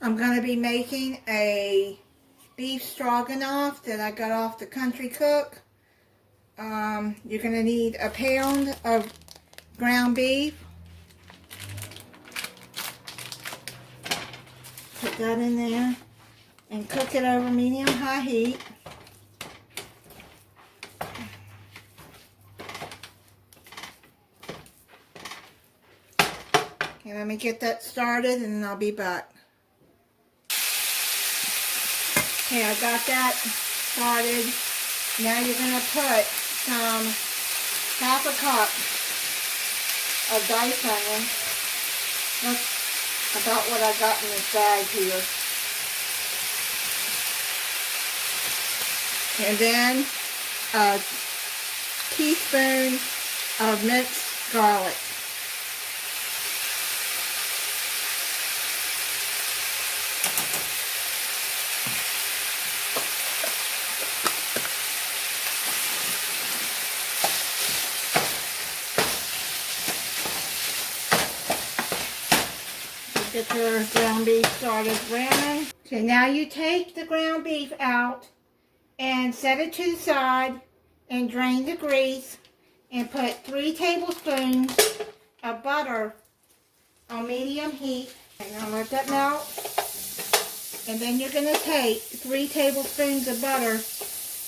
I'm going to be making a beef stroganoff that I got off the Country Cook. You're going to need a pound of ground beef. Put that in there and cook it over medium-high heat. Okay, let me get that started and then I'll be back. Okay, I got that started. Now you're going to put half a cup of diced onion. That's about what I got in this bag here. And then a teaspoon of minced garlic. Get your ground beef started browning. Okay, now you take the ground beef out and set it to the side and drain the grease and put 3 tablespoons of butter on medium heat. And now let that melt. And then you're going to take 3 tablespoons of butter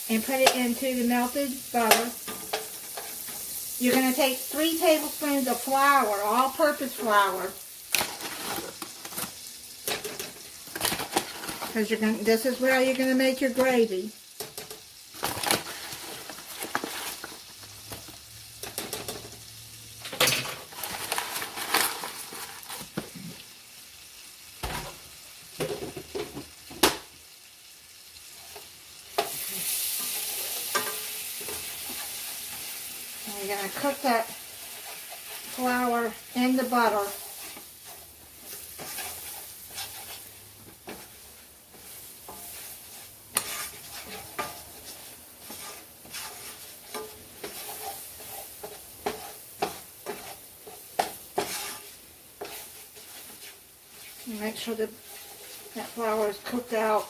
and put it into the melted butter. You're going to take 3 tablespoons of flour, all-purpose flour. Because this is where you're going to make your gravy. And you're going to cook that flour in the butter. Make sure that flour is cooked out.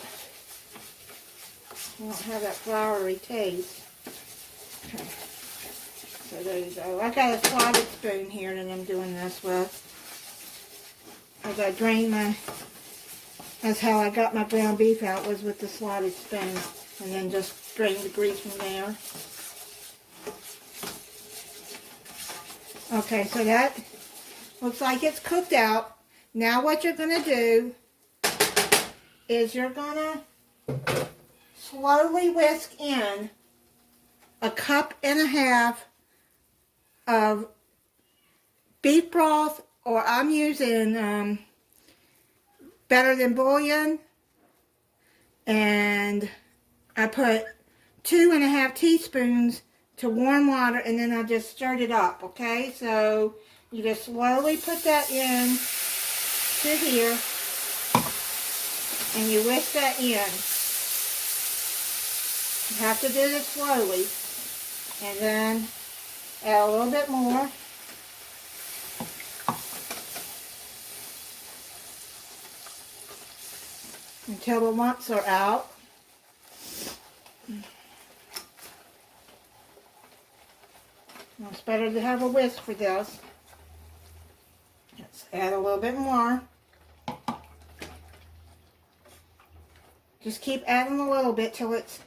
You won't have that floury taste. Okay. So there you go. I got a slotted spoon here that I'm doing this with. As I drain that's how I got my ground beef out, was with the slotted spoon. And then just drain the grease from there. Okay, so that looks like it's cooked out. Now what you're going to do is you're going to slowly whisk in 1.5 cups of beef broth, or I'm using Better Than Bouillon, and I put 2.5 teaspoons to warm water, and then I just stirred it up, okay? So you just slowly put that in to here, and you whisk that in. You have to do this slowly, and then add a little bit more. Until the lumps are out. It's better to have a whisk for this. Let's add a little bit more. Just keep adding a little bit till it's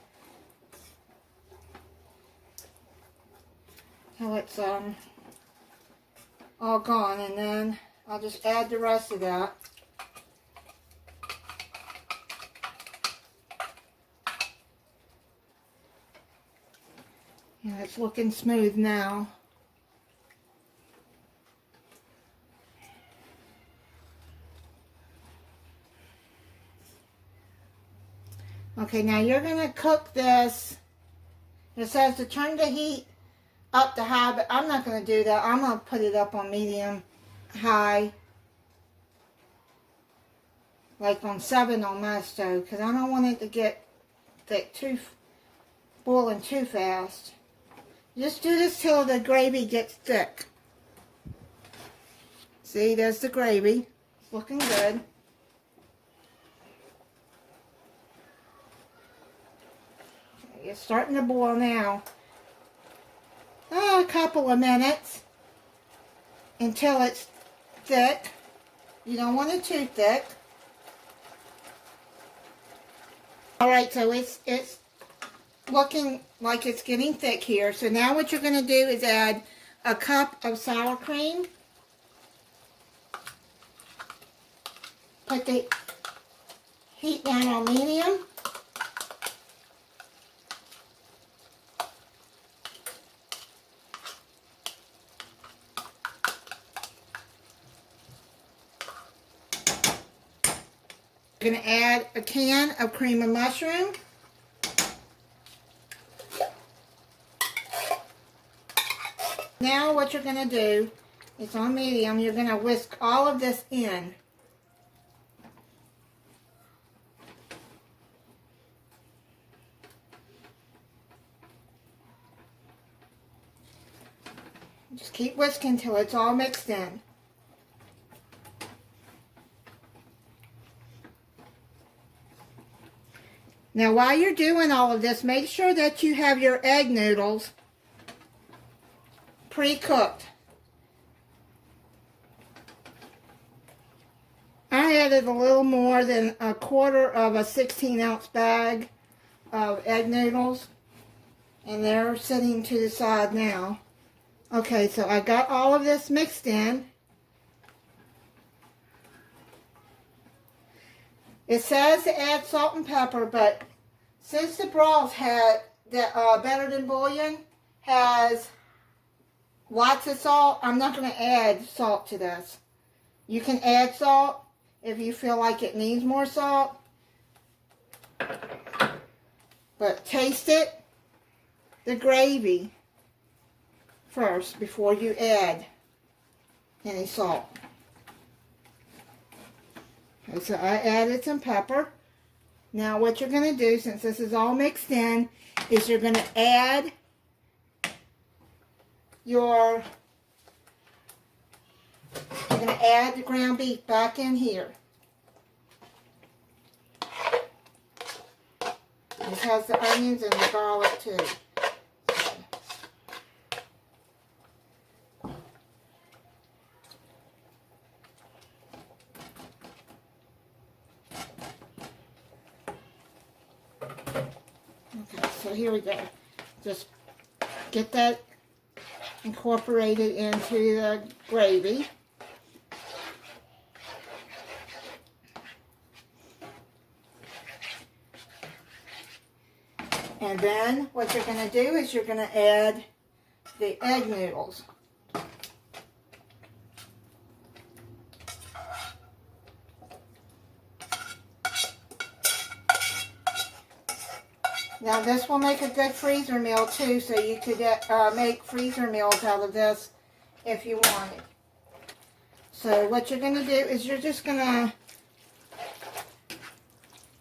all gone, and then I'll just add the rest of that. Yeah, it's looking smooth now. Okay, now you're going to cook this. It says to turn the heat up to high, but I'm not going to do that. I'm going to put it up on medium high, like on 7 on my stove, because I don't want it to get boiling too fast. Just do this till the gravy gets thick. See, there's the gravy. It's looking good. It's starting to boil now. A couple of minutes until it's thick. You don't want it too thick. Alright, so it's looking like it's getting thick here. So now what you're going to do is add a cup of sour cream. Put the heat down on medium. I'm going to add a can of cream of mushroom. Now what you're going to do, it's on medium, you're going to whisk all of this in. Just keep whisking until it's all mixed in. Now while you're doing all of this, make sure that you have your egg noodles pre-cooked. I added a little more than a quarter of a 16-ounce bag of egg noodles, and they're sitting to the side now. Okay, so I got all of this mixed in. It says to add salt and pepper, but since the broth Better Than Bouillon has lots of salt, I'm not going to add salt to this. You can add salt if you feel like it needs more salt. But taste it, the gravy, first before you add any salt. Okay, so I added some pepper. Now what you're going to do, since this is all mixed in, is you're going to add the ground beef back in here. This has the onions and the garlic too. Okay, so here we go. Just get that incorporated into the gravy. And then what you're going to do is you're going to add the egg noodles. Now this will make a good freezer meal too, so you could make freezer meals out of this if you wanted. So what you're going to do is you're just going to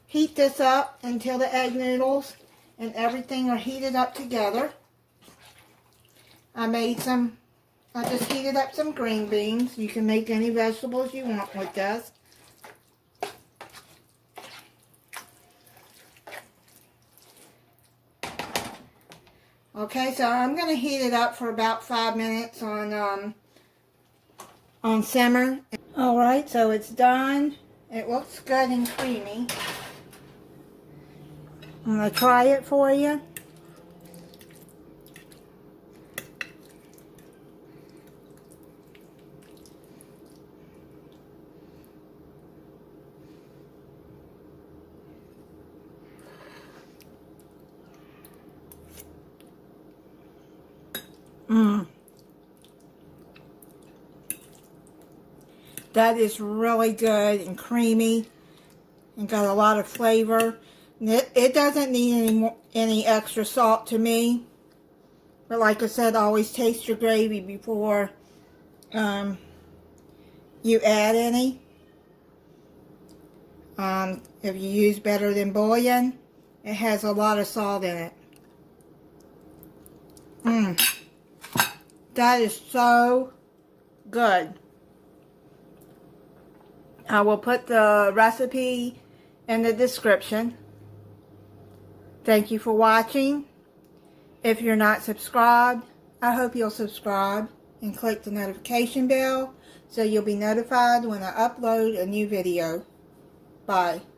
heat this up until the egg noodles and everything are heated up together. I just heated up some green beans. You can make any vegetables you want with this. Okay, so I'm going to heat it up for about 5 minutes on simmer. Alright, so it's done. It looks good and creamy. I'm going to try it for you. That is really good and creamy and got a lot of flavor. It doesn't need any extra salt to me. But like I said, always taste your gravy before you add any. If you use Better Than Bouillon, it has a lot of salt in it. That is so good. I will put the recipe in the description. Thank you for watching. If you're not subscribed, I hope you'll subscribe and click the notification bell so you'll be notified when I upload a new video. Bye.